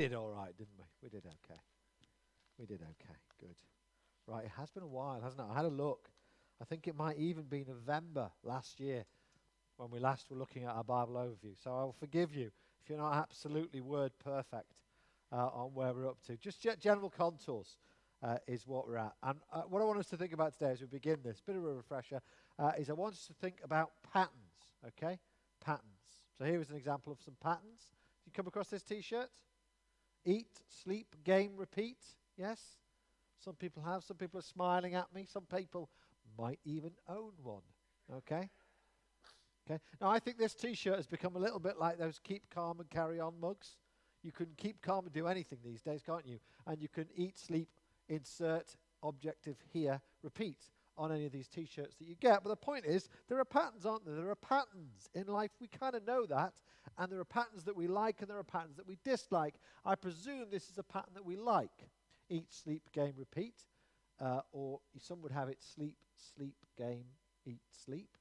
Did all right, didn't we? We did okay. We did okay. Good. Right, it has been a while, hasn't it? I had a look. I think it might even be November last year when we last were looking at our Bible overview. So I will forgive you if you're not absolutely word perfect on where we're up to. Just general contours is what we're at. And what I want us to think about today as we begin this, bit of a refresher, is I want us to think about patterns, okay? Patterns. So here is an example of some patterns. Did you come across this T-shirt? Eat, sleep, game, repeat. Yes? Some people have. Some people are smiling at me. Some people might even own one. Okay? Okay. Now, I think this T-shirt has become a little bit like those keep calm and carry on mugs. You can keep calm and do anything these days, can't you? And you can eat, sleep, insert, objective here, repeat on any of these T-shirts that you get. But the point is, there are patterns, aren't there? There are patterns in life. We kind of know that. And there are patterns that we like and there are patterns that we dislike. I presume this is a pattern that we like. Eat, sleep, game, repeat. Or some would have it sleep, sleep, game, eat, sleep.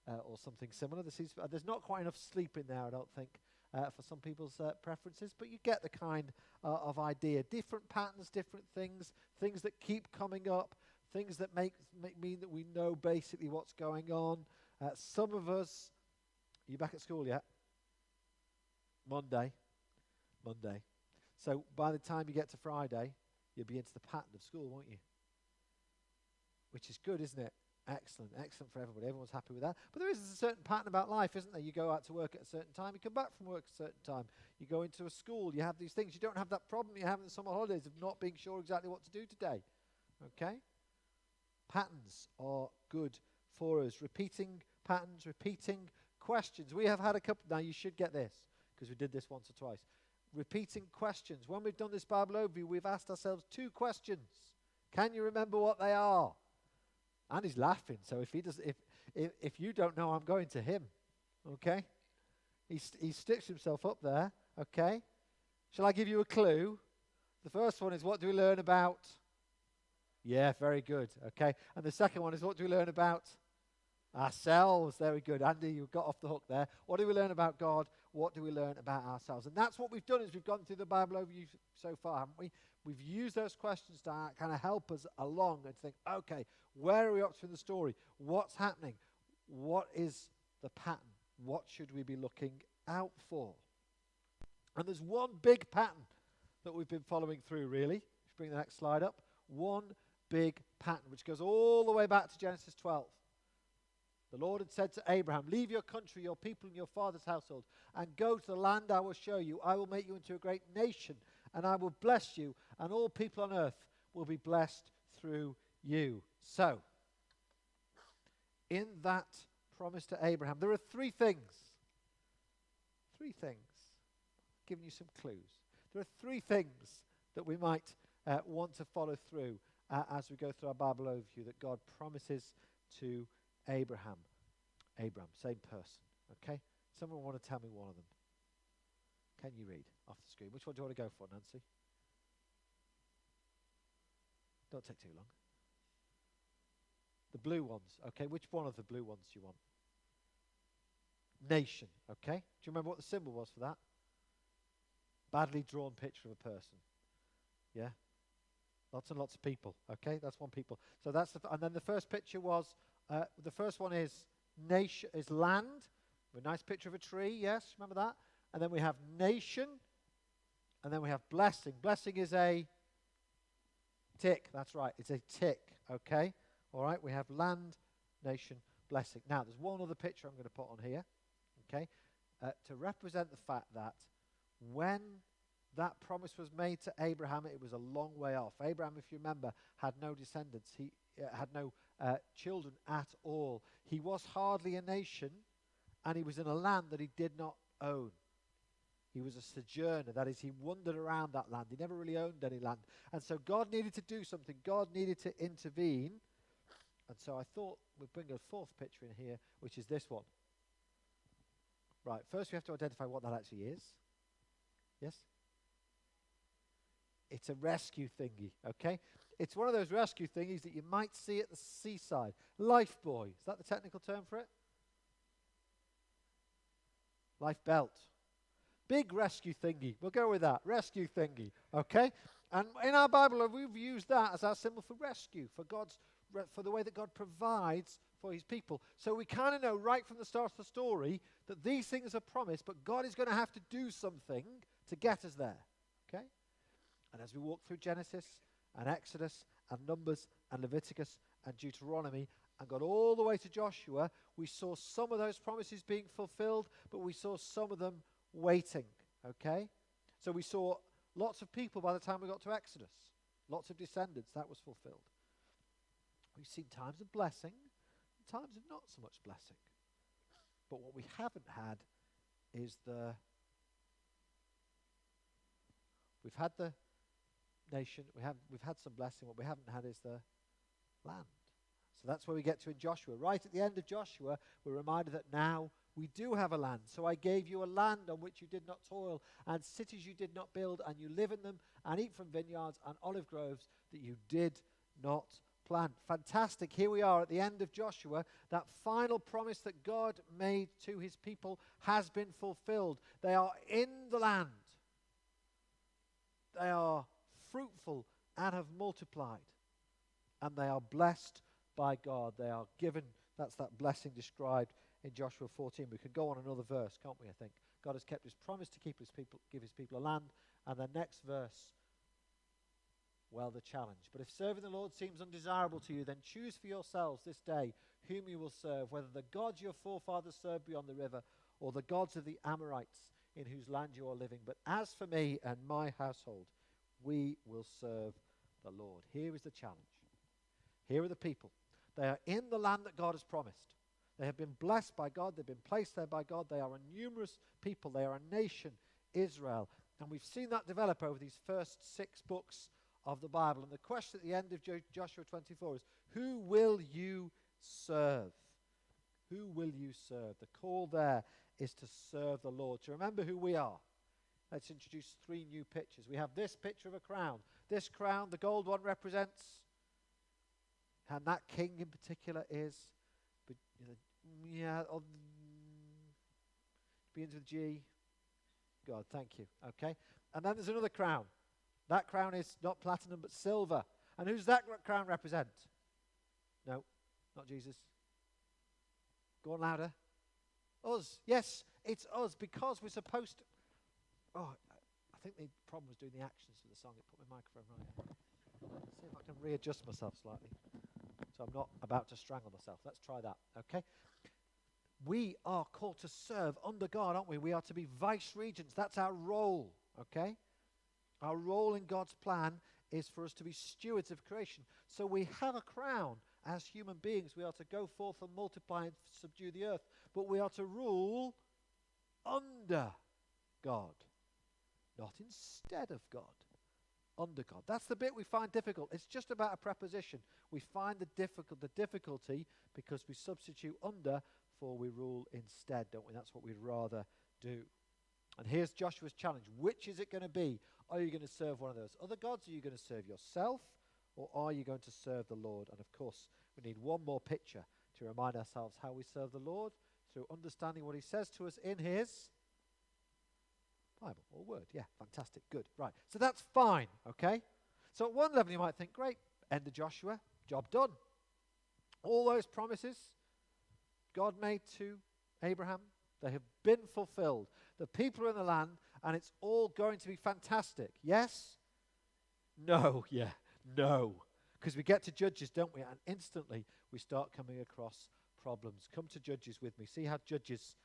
Or something similar. There's not quite enough sleep in there, I don't think, for some people's preferences, but you get the kind of idea. Different patterns, different things that keep coming up, things that mean that we know basically what's going on. Some of us, are you back at school yet? Monday. So by the time you get to Friday, you'll be into the pattern of school, won't you? Which is good, isn't it? Excellent for everybody. Everyone's happy with that. But there is a certain pattern about life, isn't there? You go out to work at a certain time, you come back from work at a certain time. You go into a school, you have these things. You don't have that problem you have in the summer holidays of not being sure exactly what to do today. Okay? Patterns are good for us. Repeating patterns, repeating questions. We have had a couple. Now you should get this, because we did this once or twice. Repeating questions. When we've done this Bible overview, we've asked ourselves 2 questions. Can you remember what they are? And he's laughing, so if you don't know, I'm going to him. Okay? He sticks himself up there. Okay? Shall I give you a clue? The first one is, what do we learn about? Yeah, very good. Okay? And the second one is, what do we learn about? Ourselves. Very good. Andy, you got off the hook there. What do we learn about God? What do we learn about ourselves? And that's what we've done as we've gone through the Bible overview so far, haven't we? We've used those questions to kind of help us along and think, okay, where are we up to in the story? What's happening? What is the pattern? What should we be looking out for? And there's one big pattern that we've been following through, really. If you bring the next slide up. One big pattern, which goes all the way back to Genesis 12. The Lord had said to Abraham, leave your country, your people, and your father's household, and go to the land I will show you. I will make you into a great nation, and I will bless you, and all people on earth will be blessed through you. So, in that promise to Abraham, there are 3 things. 3 things. I've given you some clues. There are 3 things that we might want to follow through as we go through our Bible overview that God promises to Abraham, same person. Okay? Someone want to tell me one of them? Can you read off the screen? Which one do you want to go for, Nancy? Don't take too long. The blue ones. Okay, which one of the blue ones do you want? Nation. Okay? Do you remember what the symbol was for that? Badly drawn picture of a person. Yeah? Lots and lots of people. Okay? That's one people. So that's and then the first picture was the first one is nation, is land. A nice picture of a tree, yes, remember that? And then we have nation, and then we have blessing. Blessing is a tick, that's right, it's a tick, okay? All right, we have land, nation, blessing. Now, there's one other picture I'm going to put on here, okay, to represent the fact that when that promise was made to Abraham, it was a long way off. Abraham, if you remember, had no descendants. He had no children at all. He was hardly a nation, and he was in a land that he did not own. He was a sojourner. That is, he wandered around that land. He never really owned any land. And so God needed to do something. God needed to intervene. And so I thought we'd bring a 4th picture in here, which is this one. Right, first we have to identify what that actually is. Yes? It's a rescue thingy, okay? It's one of those rescue thingies that you might see at the seaside. Life buoy, is that the technical term for it? Life belt. Big rescue thingy. We'll go with that. Rescue thingy. Okay? And in our Bible, we've used that as our symbol for rescue, for the way that God provides for his people. So we kind of know right from the start of the story that these things are promised, but God is going to have to do something to get us there. Okay? And as we walk through Genesis and Exodus and Numbers and Leviticus and Deuteronomy and got all the way to Joshua, we saw some of those promises being fulfilled, but we saw some of them waiting. Okay? So we saw lots of people by the time we got to Exodus. Lots of descendants. That was fulfilled. We've seen times of blessing and times of not so much blessing. But what we haven't had is we've had the nation, we've had some blessing. What we haven't had is the land. So that's where we get to in Joshua. Right at the end of Joshua, we're reminded that now we do have a land. So I gave you a land on which you did not toil, and cities you did not build, and you live in them, and eat from vineyards and olive groves that you did not plant. Fantastic. Here we are at the end of Joshua. That final promise that God made to his people has been fulfilled. They are in the land. They are fruitful and have multiplied. And they are blessed by God. They are given, that's that blessing described in Joshua 14. We could go on another verse, can't we, I think? God has kept his promise to give his people a land. And the next verse, well, the challenge. But if serving the Lord seems undesirable to you, then choose for yourselves this day whom you will serve, whether the gods your forefathers served beyond the river or the gods of the Amorites in whose land you are living. But as for me and my household, we will serve the Lord. Here is the challenge. Here are the people. They are in the land that God has promised. They have been blessed by God. They've been placed there by God. They are a numerous people. They are a nation, Israel. And we've seen that develop over these first 6 books of the Bible. And the question at the end of Joshua 24 is, who will you serve? Who will you serve? The call there is to serve the Lord, to remember who we are. Let's introduce 3 new pictures. We have this picture of a crown. This crown, the gold one, represents, and that king in particular is, begins with G. God, thank you. Okay. And then there's another crown. That crown is not platinum but silver. And who's that crown represent? No, not Jesus. Go on louder. Us. Yes, it's us, because we're supposed to. Oh, I think the problem was doing the actions for the song. It put my microphone right. Let's see if I can readjust myself slightly so I'm not about to strangle myself. Let's try that, okay? We are called to serve under God, aren't we? We are to be vice regents. That's our role, okay? Our role in God's plan is for us to be stewards of creation. So we have a crown as human beings. We are to go forth and multiply and subdue the earth. But we are to rule under God, not instead of God. Under God. That's the bit we find difficult. It's just about a preposition. We find the difficulty because we substitute under for we rule instead, don't we? That's what we'd rather do. And here's Joshua's challenge. Which is it going to be? Are you going to serve one of those other gods? Are you going to serve yourself? Or are you going to serve the Lord? And of course, we need one more picture to remind ourselves how we serve the Lord through understanding what he says to us in his Bible or word. Yeah, fantastic. Good. Right. So that's fine. Okay. So at one level you might think, great, end of Joshua, job done. All those promises God made to Abraham, they have been fulfilled. The people are in the land and it's all going to be fantastic. Yes? No. Yeah. No. Because we get to Judges, don't we? And instantly we start coming across problems. Come to Judges with me. See how Judges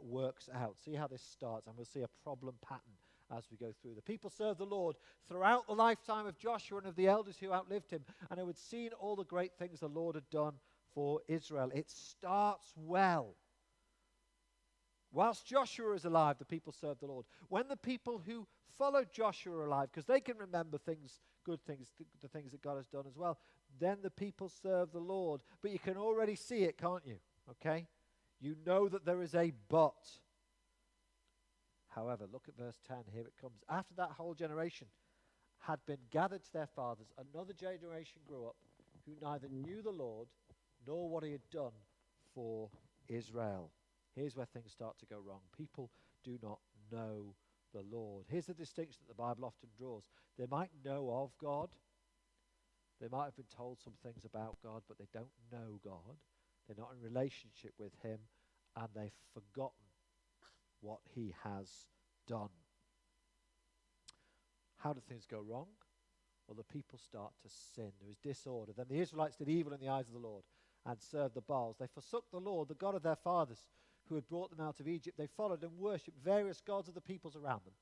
works out. See how this starts, and we'll see a problem pattern as we go through. The people served the Lord throughout the lifetime of Joshua and of the elders who outlived him, and who had seen all the great things the Lord had done for Israel. It starts well. Whilst Joshua is alive, the people served the Lord. When the people who followed Joshua are alive, because they can remember things, good things, the things that God has done as well, then the people serve the Lord. But you can already see it, can't you? Okay? You know that there is a but. However, look at verse 10. Here it comes. After that whole generation had been gathered to their fathers, another generation grew up who neither knew the Lord nor what he had done for Israel. Here's where things start to go wrong. People do not know the Lord. Here's the distinction that the Bible often draws. They might know of God. They might have been told some things about God, but they don't know God. They're not in relationship with him, and they've forgotten what he has done. How do things go wrong? Well, the people start to sin. There is disorder. Then the Israelites did evil in the eyes of the Lord and served the Baals. They forsook the Lord, the God of their fathers, who had brought them out of Egypt. They followed and worshipped various gods of the peoples around them.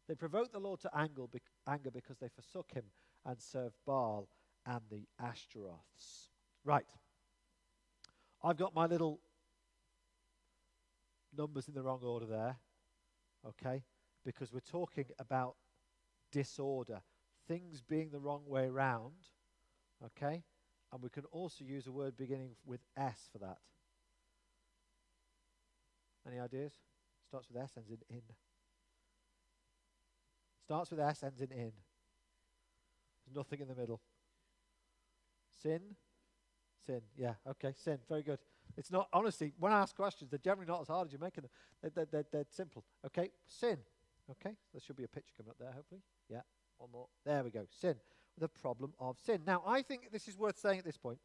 They provoked the Lord to anger because they forsook him and served Baal and the Ashtaroths. Right. I've got my little numbers in the wrong order there, okay, because we're talking about disorder, things being the wrong way round, okay, and we can also use a word beginning with S for that. Any ideas? Starts with S, ends in in. Starts with S, ends in in. There's nothing in the middle. Sin? Sin, yeah, okay, sin, very good. It's not, honestly, when I ask questions, they're generally not as hard as you're making them. They're simple, okay? Sin, okay? There should be a picture coming up there, hopefully. Yeah, one more. There we go, sin. The problem of sin. Now, I think this is worth saying at this point.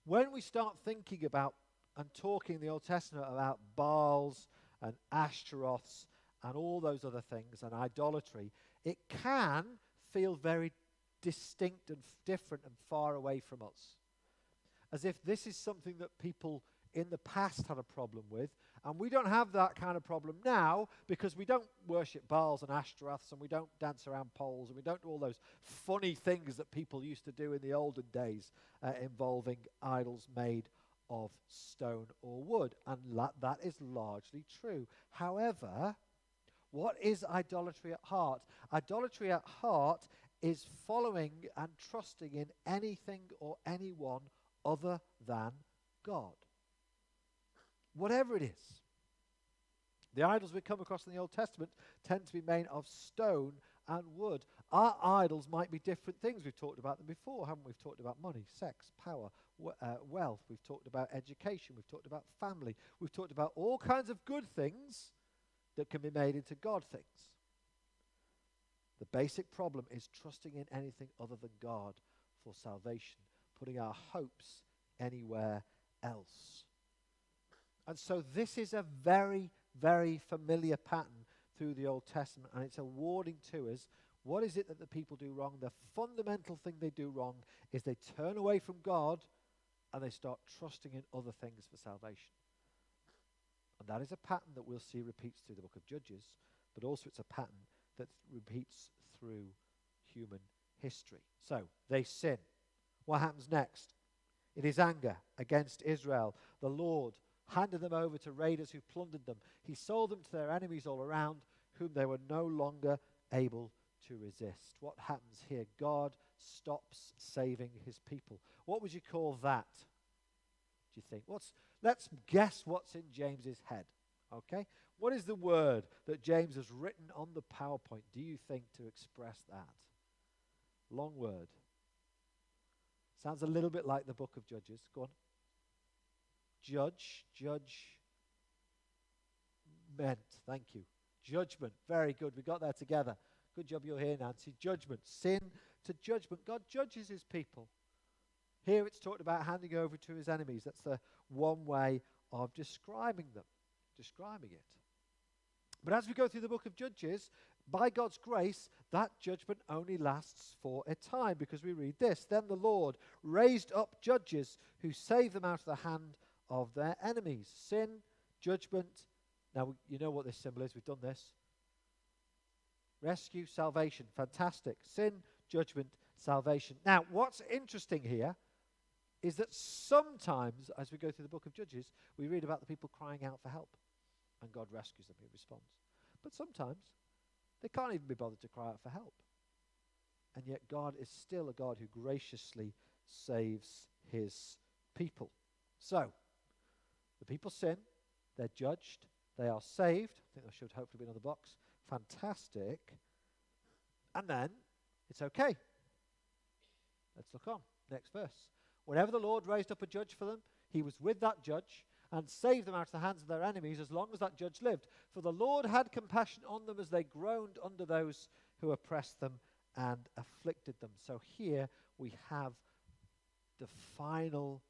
When we start thinking about and talking in the Old Testament about Baals and Ashtaroths and all those other things and idolatry, it can feel very distinct and different and far away from us. As if this is something that people in the past had a problem with, and we don't have that kind of problem now because we don't worship Baals and Ashtaroths, and we don't dance around poles, and we don't do all those funny things that people used to do in the olden days involving idols made of stone or wood, and that is largely true. However, what is idolatry at heart? Idolatry at heart is following and trusting in anything or anyone other than God. Whatever it is. The idols we come across in the Old Testament tend to be made of stone and wood. Our idols might be different things. We've talked about them before, haven't we? We've talked about money, sex, power, wealth. We've talked about education. We've talked about family. We've talked about all kinds of good things that can be made into God things. The basic problem is trusting in anything other than God for salvation, putting our hopes anywhere else. And so this is a very, very familiar pattern through the Old Testament, and it's a warning to us. What is it that the people do wrong? The fundamental thing they do wrong is they turn away from God and they start trusting in other things for salvation. And that is a pattern that we'll see repeats through the book of Judges, but also it's a pattern that repeats through human history. So, they sin. What happens next? In his anger against Israel, the Lord handed them over to raiders who plundered them. He sold them to their enemies all around, whom they were no longer able to resist. What happens here? God stops saving his people. What would you call that, do you think? Let's guess what's in James's head, okay? What is the word that James has written on the PowerPoint, do you think, to express that? Long word. Sounds a little bit like the book of Judges. Go on. Judgment. Thank you. Judgment. Very good. We got there together. Good job you're here, Nancy. Judgment. Sin to judgment. God judges his people. Here it's talked about handing over to his enemies. That's the one way of describing them. Describing it. But as we go through the book of Judges, by God's grace, that judgment only lasts for a time, because we read this. Then the Lord raised up judges who saved them out of the hand of their enemies. Sin, judgment. Now, you know what this symbol is. We've done this. Rescue, salvation. Fantastic. Sin, judgment, salvation. Now, what's interesting here is that sometimes, as we go through the book of Judges, we read about the people crying out for help, and God rescues them. He responds. But sometimes, they can't even be bothered to cry out for help. And yet God is still a God who graciously saves his people. So, the people sin, they're judged, they are saved. I think there should hopefully be another box. Fantastic. And then, it's okay. Let's look on. Next verse. Whenever the Lord raised up a judge for them, he was with that judge, and saved them out of the hands of their enemies as long as that judge lived. For the Lord had compassion on them as they groaned under those who oppressed them and afflicted them. So here we have the final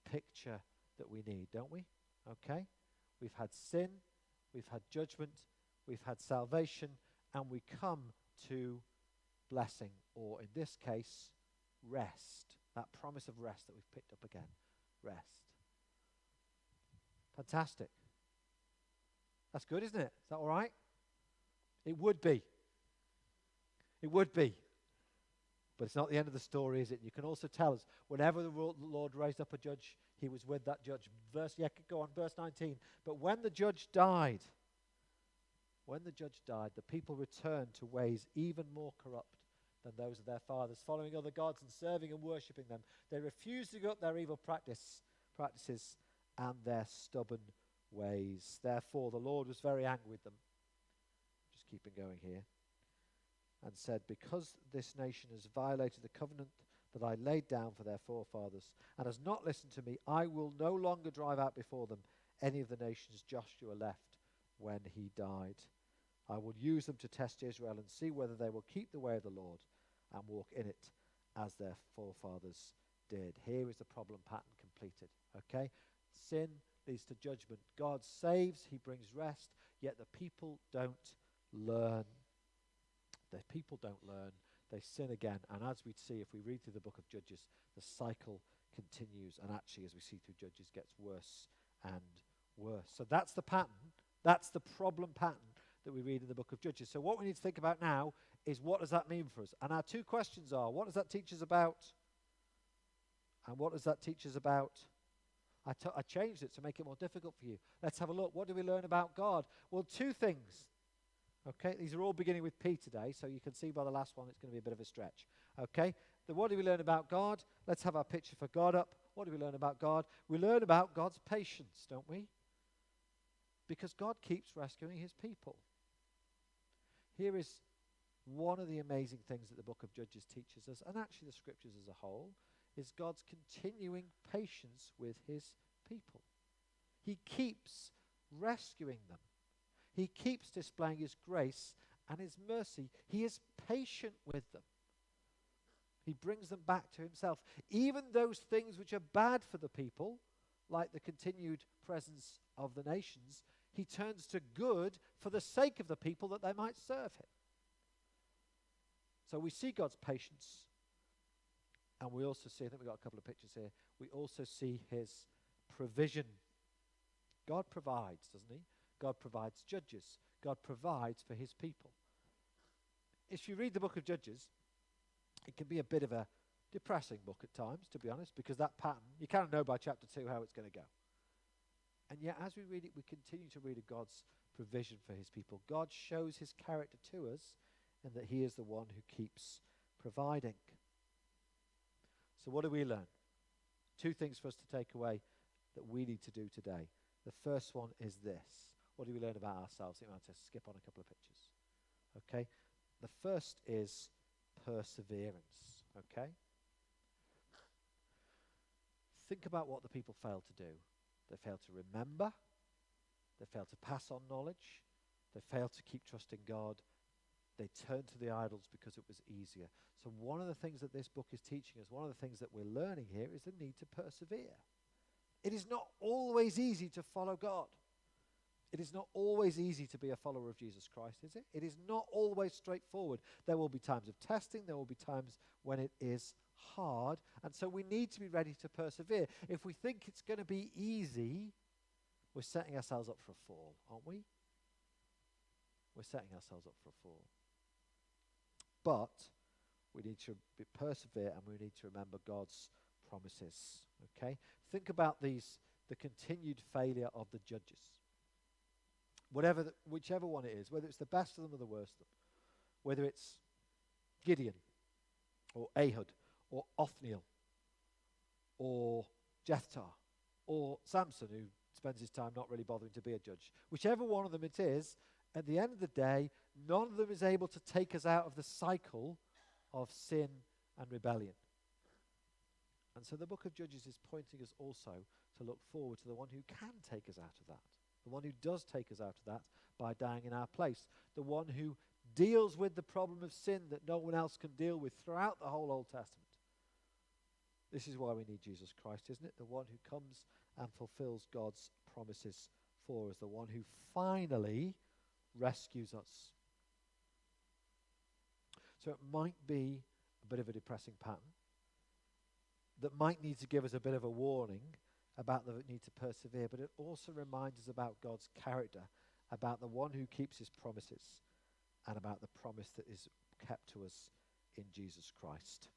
picture that we need, don't we? Okay? We've had sin, we've had judgment, we've had salvation, and we come to blessing, or in this case, rest. That promise of rest that we've picked up again. Rest. Fantastic. That's good, isn't it? Is that all right? It would be. It would be. But it's not the end of the story, is it? You can also tell us, whenever the Lord raised up a judge, he was with that judge. Verse 19. But when the judge died, the people returned to ways even more corrupt than those of their fathers, following other gods and serving and worshipping them. They refused to give up their evil practices and their stubborn ways. Therefore, the Lord was very angry with them. Just keeping going here. And said, because this nation has violated the covenant that I laid down for their forefathers and has not listened to me, I will no longer drive out before them any of the nations Joshua left when he died. I will use them to test Israel and see whether they will keep the way of the Lord and walk in it as their forefathers did. Here is the problem pattern completed. Okay? Sin leads to judgment. God saves, he brings rest, yet the people don't learn. The people don't learn. They sin again. And as we'd see if we read through the book of Judges, the cycle continues. And actually, as we see through Judges, gets worse and worse. So that's the pattern. That's the problem pattern that we read in the book of Judges. So what we need to think about now is, what does that mean for us? And our two questions are, what does that teach us about? And what does that teach us about? I changed it to make it more difficult for you. Let's have a look. What do we learn about God? Well, two things. Okay, these are all beginning with P today, so you can see by the last one it's going to be a bit of a stretch. Okay, what do we learn about God? Let's have our picture for God up. What do we learn about God? We learn about God's patience, don't we? Because God keeps rescuing his people. Here is one of the amazing things that the book of Judges teaches us, and actually the scriptures as a whole, is God's continuing patience with his people. He keeps rescuing them. He keeps displaying his grace and his mercy. He is patient with them. He brings them back to himself. Even those things which are bad for the people, like the continued presence of the nations, he turns to good for the sake of the people, that they might serve him. So we see God's patience, and we also see, I think we've got a couple of pictures here, we also see his provision. God provides, doesn't he? God provides judges. God provides for his people. If you read the book of Judges, it can be a bit of a depressing book at times, to be honest, because that pattern, you kind of know by chapter 2 how it's going to go. And yet, as we read it, we continue to read of God's provision for his people. God shows his character to us, and that he is the one who keeps providing. So what do we learn? Two things for us to take away that we need to do today. The first one is this. What do we learn about ourselves? I might just skip on a couple of pictures. Okay? The first is perseverance. Okay? Think about what the people failed to do. They failed to remember. They failed to pass on knowledge. They failed to keep trusting God. They turned to the idols because it was easier. So one of the things that this book is teaching us, one of the things that we're learning here, is the need to persevere. It is not always easy to follow God. It is not always easy to be a follower of Jesus Christ, is it? It is not always straightforward. There will be times of testing. There will be times when it is hard. And so we need to be ready to persevere. If we think it's going to be easy, we're setting ourselves up for a fall, aren't we? We're setting ourselves up for a fall. But we need to persevere, and we need to remember God's promises. Okay? Think about the continued failure of the judges. Whichever one it is, whether it's the best of them or the worst of them, whether it's Gideon or Ehud or Othniel or Jephthah or Samson, who spends his time not really bothering to be a judge. Whichever one of them it is, at the end of the day, none of them is able to take us out of the cycle of sin and rebellion. And so the book of Judges is pointing us also to to look forward to the one who can take us out of that, the one who does take us out of that by dying in our place, the one who deals with the problem of sin that no one else can deal with throughout the whole Old Testament. This is why we need Jesus Christ, isn't it? The one who comes and fulfills God's promises for us, the one who finally rescues us. So it might be a bit of a depressing pattern that might need to give us a bit of a warning about the need to persevere, but it also reminds us about God's character, about the one who keeps his promises, and about the promise that is kept to us in Jesus Christ.